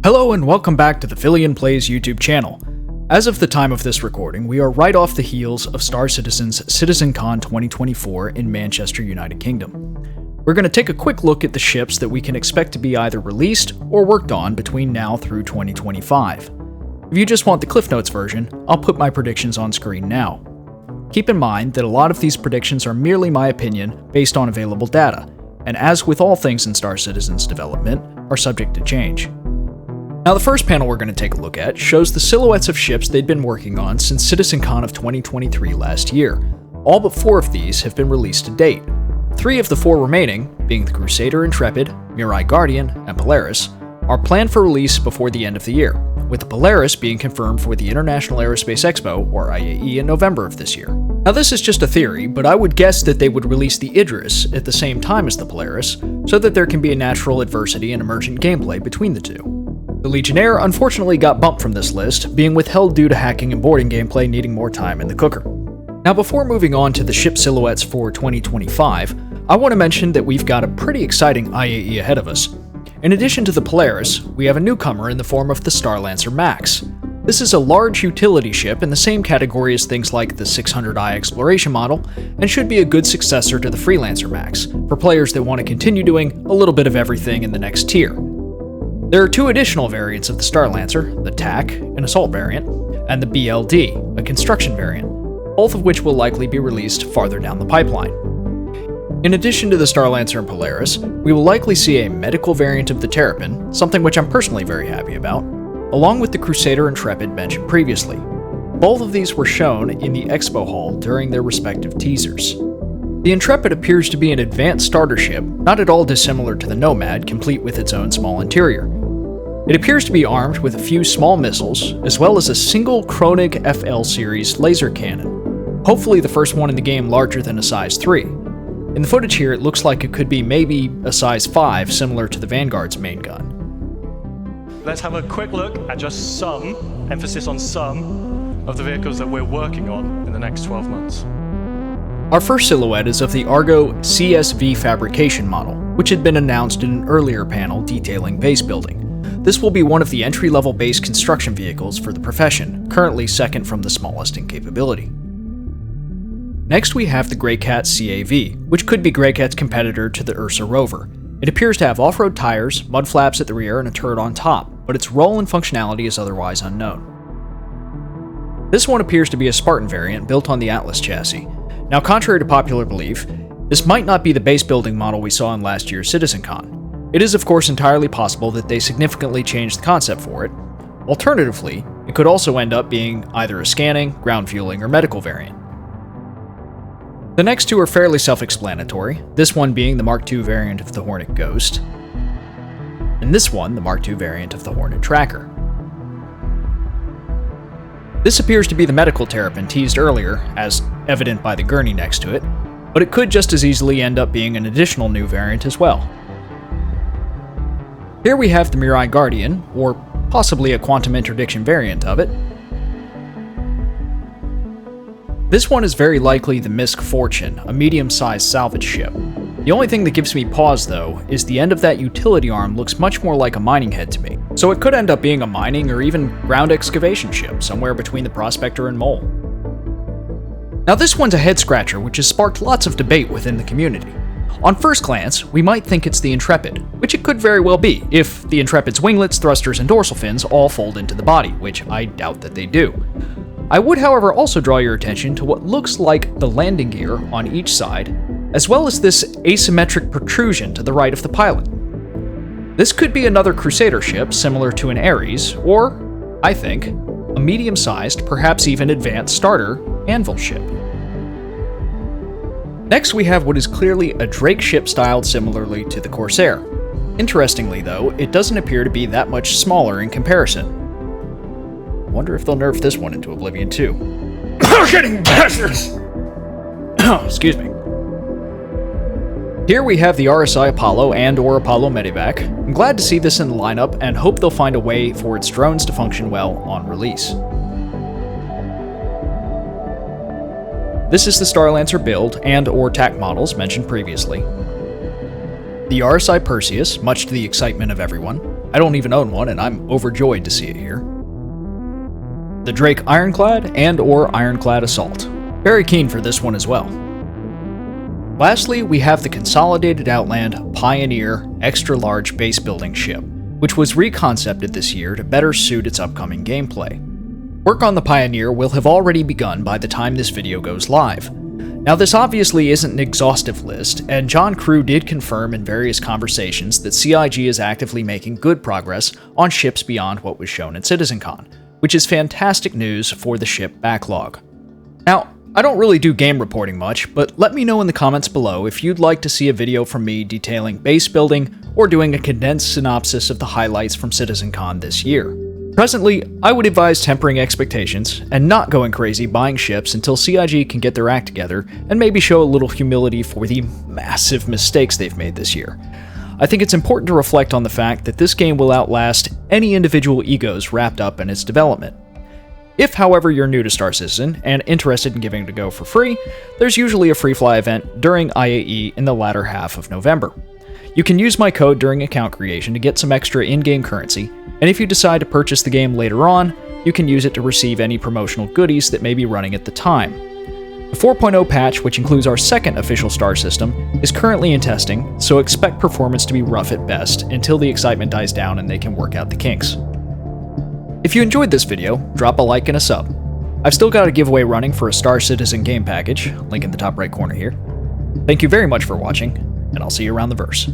Hello and welcome back to the Phillian Plays YouTube channel. As of the time of this recording, we are right off the heels of Star Citizen's Citizencon 2024 in Manchester, United Kingdom. We're going to take a quick look at the ships that we can expect to be either released or worked on between now through 2025. If you just want the Cliff Notes version, I'll put my predictions on screen now. Keep in mind that a lot of these predictions are merely my opinion based on available data, and as with all things in Star Citizen's development, are subject to change. Now the first panel we're going to take a look at shows the silhouettes of ships they'd been working on since Citizencon of 2023 last year. All but 4 of these have been released to date. 3 of the 4 remaining, being the Crusader Intrepid, Mirai Guardian, and Polaris, are planned for release before the end of the year, with the Polaris being confirmed for the International Aerospace Expo, or IAE, in November of this year. Now this is just a theory, but I would guess that they would release the Idris at the same time as the Polaris, so that there can be a natural adversity and emergent gameplay between the two. The Legionnaire unfortunately got bumped from this list, being withheld due to hacking and boarding gameplay needing more time in the cooker. Now before moving on to the ship silhouettes for 2025, I want to mention that we've got a pretty exciting IAE ahead of us. In addition to the Polaris, we have a newcomer in the form of the Starlancer Max. This is a large utility ship in the same category as things like the 600i exploration model, and should be a good successor to the Freelancer Max, for players that want to continue doing a little bit of everything in the next tier. There are 2 additional variants of the Starlancer, the TAC, an assault variant, and the BLD, a construction variant, both of which will likely be released farther down the pipeline. In addition to the Starlancer and Polaris, we will likely see a medical variant of the Terrapin, something which I'm personally very happy about, along with the Crusader Intrepid mentioned previously. Both of these were shown in the Expo Hall during their respective teasers. The Intrepid appears to be an advanced starter ship, not at all dissimilar to the Nomad, complete with its own small interior. It appears to be armed with a few small missiles, as well as a single Kronig FL series laser cannon, hopefully the first one in the game larger than a size 3. In the footage here, it looks like it could be maybe a size 5, similar to the Vanguard's main gun. Let's have a quick look at just some, emphasis on some, of the vehicles that we're working on in the next 12 months. Our first silhouette is of the Argo CSV fabrication model, which had been announced in an earlier panel detailing base building. This will be one of the entry-level base construction vehicles for the profession, currently second from the smallest in capability. Next we have the Greycat CAV, which could be Greycat's competitor to the Ursa Rover. It appears to have off-road tires, mud flaps at the rear, and a turret on top, but its role and functionality is otherwise unknown. This one appears to be a Spartan variant built on the Atlas chassis. Now, contrary to popular belief, this might not be the base building model we saw in last year's Citizencon. It is of course entirely possible that they significantly changed the concept for it. Alternatively, it could also end up being either a scanning, ground fueling, or medical variant. The next 2 are fairly self-explanatory, this one being the Mark II variant of the Hornet Ghost, and this one the Mark II variant of the Hornet Tracker. This appears to be the medical Terrapin teased earlier, as evident by the gurney next to it, but it could just as easily end up being an additional new variant as well. Here we have the Mirai Guardian, or possibly a quantum interdiction variant of it. This one is very likely the Misk Fortune, a medium-sized salvage ship. The only thing that gives me pause, though, is the end of that utility arm looks much more like a mining head to me, so it could end up being a mining or even ground excavation ship, somewhere between the Prospector and Mole. Now this one's a head-scratcher which has sparked lots of debate within the community. On first glance, we might think it's the Intrepid, which it could very well be, if the Intrepid's winglets, thrusters, and dorsal fins all fold into the body, which I doubt that they do. I would, however, also draw your attention to what looks like the landing gear on each side, as well as this asymmetric protrusion to the right of the pilot. This could be another Crusader ship similar to an Ares, or, I think, a medium-sized, perhaps even advanced starter anvil ship. Next we have what is clearly a Drake ship styled similarly to the Corsair. Interestingly though, it doesn't appear to be that much smaller in comparison. I wonder if they'll nerf this one into Oblivion too. Getting bastards! Excuse me. Here we have the RSI Apollo and or Apollo Medivac. I'm glad to see this in the lineup and hope they'll find a way for its drones to function well on release. This is the Starlancer build and or TAC models mentioned previously. The RSI Perseus, much to the excitement of everyone. I don't even own one, and I'm overjoyed to see it here. The Drake Ironclad and/or Ironclad Assault. Very keen for this one as well. Lastly, we have the Consolidated Outland Pioneer Extra Large Base Building Ship, which was reconcepted this year to better suit its upcoming gameplay. Work on the Pioneer will have already begun by the time this video goes live. Now, this obviously isn't an exhaustive list, and John Crew did confirm in various conversations that CIG is actively making good progress on ships beyond what was shown at Citizencon, which is fantastic news for the ship backlog. Now, I don't really do game reporting much, but let me know in the comments below if you'd like to see a video from me detailing base building or doing a condensed synopsis of the highlights from Citizencon this year. Presently, I would advise tempering expectations and not going crazy buying ships until CIG can get their act together and maybe show a little humility for the massive mistakes they've made this year. I think it's important to reflect on the fact that this game will outlast any individual egos wrapped up in its development. If, however, you're new to Star Citizen and interested in giving it a go for free, there's usually a free fly event during IAE in the latter half of November. You can use my code during account creation to get some extra in-game currency, and if you decide to purchase the game later on, you can use it to receive any promotional goodies that may be running at the time. The 4.0 patch, which includes our second official star system, is currently in testing, so expect performance to be rough at best until the excitement dies down and they can work out the kinks. If you enjoyed this video, drop a like and a sub. I've still got a giveaway running for a Star Citizen game package, link in the top right corner here. Thank you very much for watching, and I'll see you around the verse.